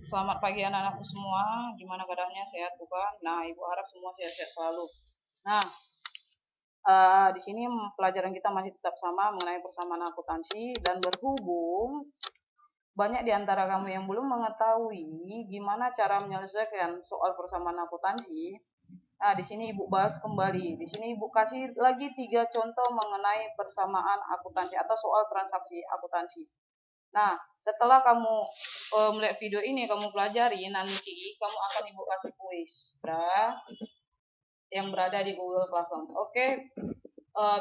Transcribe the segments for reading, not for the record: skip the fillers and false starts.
Selamat pagi anak-anakku semua. Gimana keadaannya? Sehat bukan? Nah, Ibu harap semua sehat-sehat selalu. Nah, di sini pelajaran kita masih tetap sama mengenai persamaan akuntansi dan berhubung banyak di antara kamu yang belum mengetahui gimana cara menyelesaikan soal persamaan akuntansi. Nah, di sini Ibu bahas kembali. Di sini Ibu kasih lagi 3 contoh mengenai persamaan akuntansi atau soal transaksi akuntansi. Nah, setelah kamu melihat video ini, kamu pelajari, nanti kamu akan Ibu kasih kuis, yang berada di Google Classroom. Oke,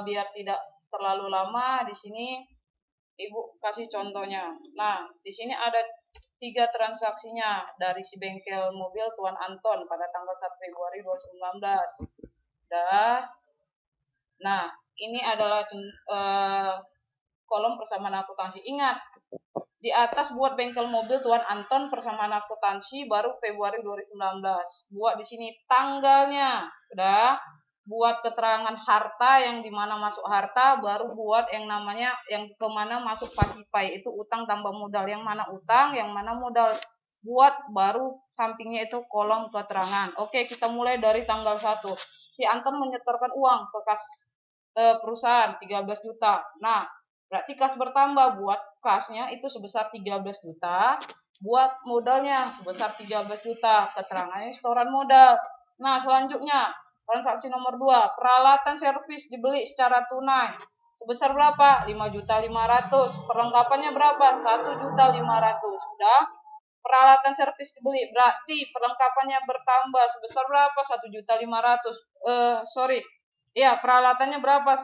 biar tidak terlalu lama, di sini Ibu kasih contohnya. Nah, di sini ada 3 transaksinya dari si bengkel mobil Tuan Anton pada tanggal 1 Februari 2019. Nah, ini adalah kolom persamaan akuntansi. Ingat, di atas buat bengkel mobil Tuan Anton persamaan akuntansi baru Februari 2019. Buat di sini tanggalnya. Udah. Buat keterangan harta yang dimana masuk harta, baru buat yang namanya yang kemana masuk pasipai, itu utang tambah modal, yang mana utang, yang mana modal. Buat baru sampingnya itu kolom keterangan. Oke, kita mulai dari tanggal 1. Si Anton menyetorkan uang ke kas perusahaan 13 juta. Nah, berarti kas bertambah, buat kasnya itu sebesar 13 juta, buat modalnya sebesar 13 juta, keterangannya setoran modal. Nah, selanjutnya transaksi nomor 2, peralatan servis dibeli secara tunai. Sebesar berapa? 5.500.000. Perlengkapannya berapa? 1.500.000. Sudah? Peralatan servis dibeli, berarti perlengkapannya bertambah sebesar berapa? 1.500.000. Sorry. Iya, peralatannya berapa?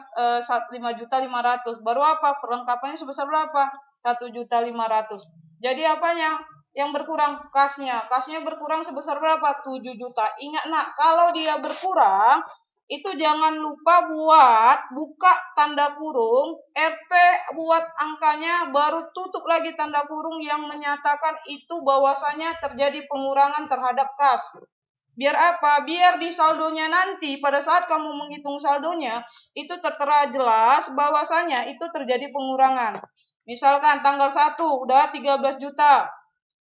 5.500.000. Baru apa? Perlengkapannya sebesar berapa? 1.500.000. Jadi apanya? Yang berkurang kasnya. Kasnya berkurang sebesar berapa? 7 juta. Ingat nak, kalau dia berkurang, itu jangan lupa buat buka tanda kurung, RP buat angkanya, baru tutup lagi tanda kurung yang menyatakan itu bahwasanya terjadi pengurangan terhadap kas. Biar apa? Biar di saldonya nanti, pada saat kamu menghitung saldonya, itu tertera jelas bahwasanya itu terjadi pengurangan. Misalkan tanggal 1 udah 13 juta.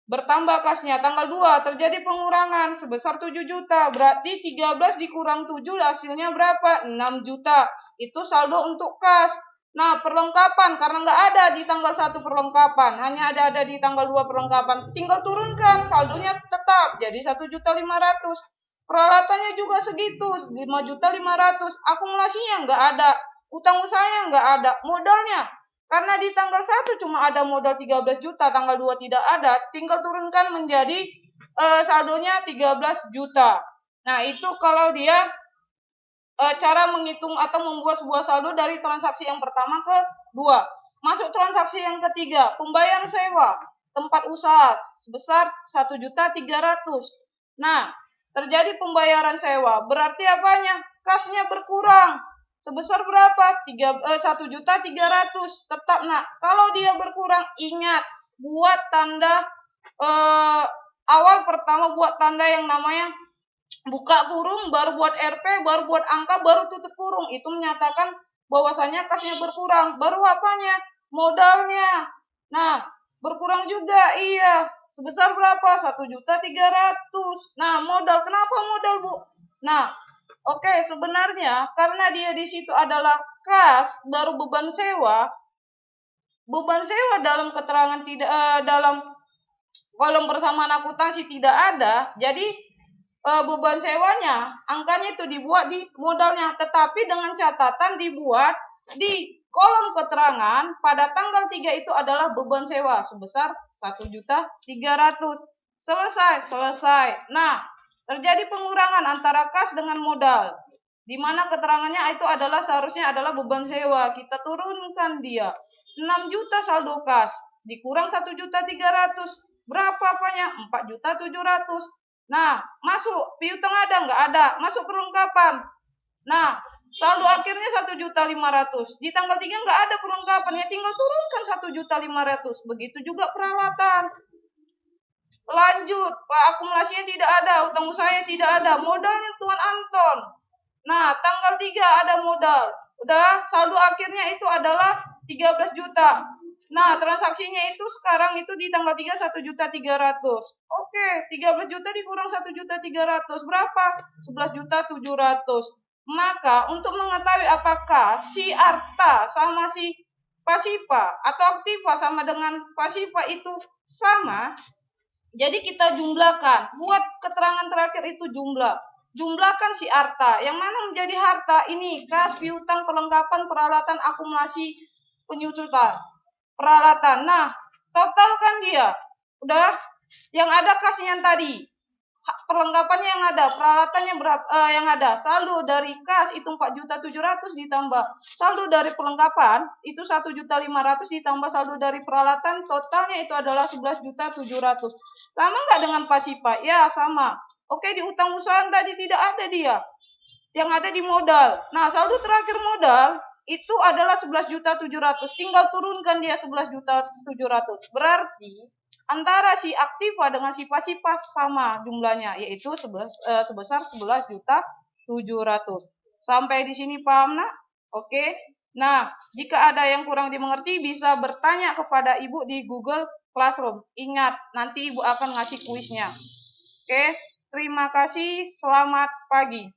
Bertambah kasnya, tanggal 2 terjadi pengurangan sebesar 7 juta. Berarti 13 dikurang 7 hasilnya berapa? 6 juta. Itu saldo untuk kas. Nah, perlengkapan, karena nggak ada di tanggal 1 perlengkapan, hanya ada di tanggal 2 perlengkapan, tinggal turunkan, saldonya tetap, jadi 1.500.000. Peralatannya juga segitu, 5.500.000. Akumulasinya nggak ada, utang usahanya nggak ada, modalnya karena di tanggal 1 cuma ada modal 13 juta, tanggal 2 tidak ada, tinggal turunkan menjadi saldonya 13 juta. Nah, itu kalau dia cara menghitung atau membuat sebuah saldo dari transaksi yang pertama ke 2. Masuk transaksi yang ketiga, pembayaran sewa tempat usaha sebesar 1.300.000. Nah, terjadi pembayaran sewa, berarti apanya? Kasnya berkurang. Sebesar berapa? 1.300.000. Tetap nak, kalau dia berkurang, ingat buat tanda awal pertama, buat tanda yang namanya buka kurung, baru buat RP, baru buat angka, baru tutup kurung. Itu menyatakan bahwasanya kasnya berkurang. Baru apanya? Modalnya. Nah, berkurang juga, iya. Sebesar berapa? 1.300.000. Nah, modal. Kenapa modal, Bu? Nah, oke, sebenarnya karena dia di situ adalah kas, baru beban sewa. Beban sewa dalam keterangan tidak dalam kolom persamaan akuntansi tidak ada. Jadi beban sewanya, angkanya itu dibuat di modalnya, tetapi dengan catatan dibuat di kolom keterangan pada tanggal 3 itu adalah beban sewa sebesar 1.300.000. Selesai. Nah, terjadi pengurangan antara kas dengan modal, di mana keterangannya itu adalah seharusnya adalah beban sewa. Kita turunkan dia 6 juta saldo kas, dikurang 1.300.000. Berapa apanya? 4.700.000. Nah, masuk piutang ada nggak ada, masuk perlengkapan. Nah, saldo akhirnya 1.500.000. Di tanggal 3 nggak ada perlengkapan, ya tinggal turunkan 1.500.000. Begitu juga peralatan. Lanjut, Pak, akumulasinya tidak ada, utang usahanya tidak ada, modalnya Tuan Anton. Nah, tanggal 3 ada modal. Udah, saldo akhirnya itu adalah 13 juta. Nah, transaksinya itu sekarang itu di tanggal 3 1.300.000. Oke, 13 juta dikurang 1.300.000 berapa? 11.700.000. Maka untuk mengetahui apakah si Arta sama si Pasipa atau Aktiva sama dengan Pasipa itu sama, jadi kita jumlahkan. Buat keterangan terakhir itu jumlah. Jumlahkan si Arta. Yang mana menjadi harta? Ini kas, piutang, perlengkapan, peralatan, akumulasi, penyusutan. Peralatan. Nah, totalkan dia. Udah, yang ada kasnya yang tadi. Perlengkapannya yang ada, peralatannya berapa yang ada. Saldo dari kas itu 4.700.000 ditambah saldo dari perlengkapan itu 1.500.000 ditambah saldo dari peralatan, totalnya itu adalah 11.700.000. Sama nggak dengan Pasipa? Ya, sama. Oke, di utang usaha tadi tidak ada dia. Yang ada di modal. Nah, saldo terakhir modal itu adalah 11.700.000. Tinggal turunkan dia 11.700.000. Berarti antara si Aktiva dengan si Pasipa sama jumlahnya, yaitu sebesar 11.700.000. Sampai di sini paham, nak? Oke. Nah, jika ada yang kurang dimengerti bisa bertanya kepada Ibu di Google Classroom. Ingat, nanti Ibu akan ngasih kuisnya. Oke. Terima kasih. Selamat pagi.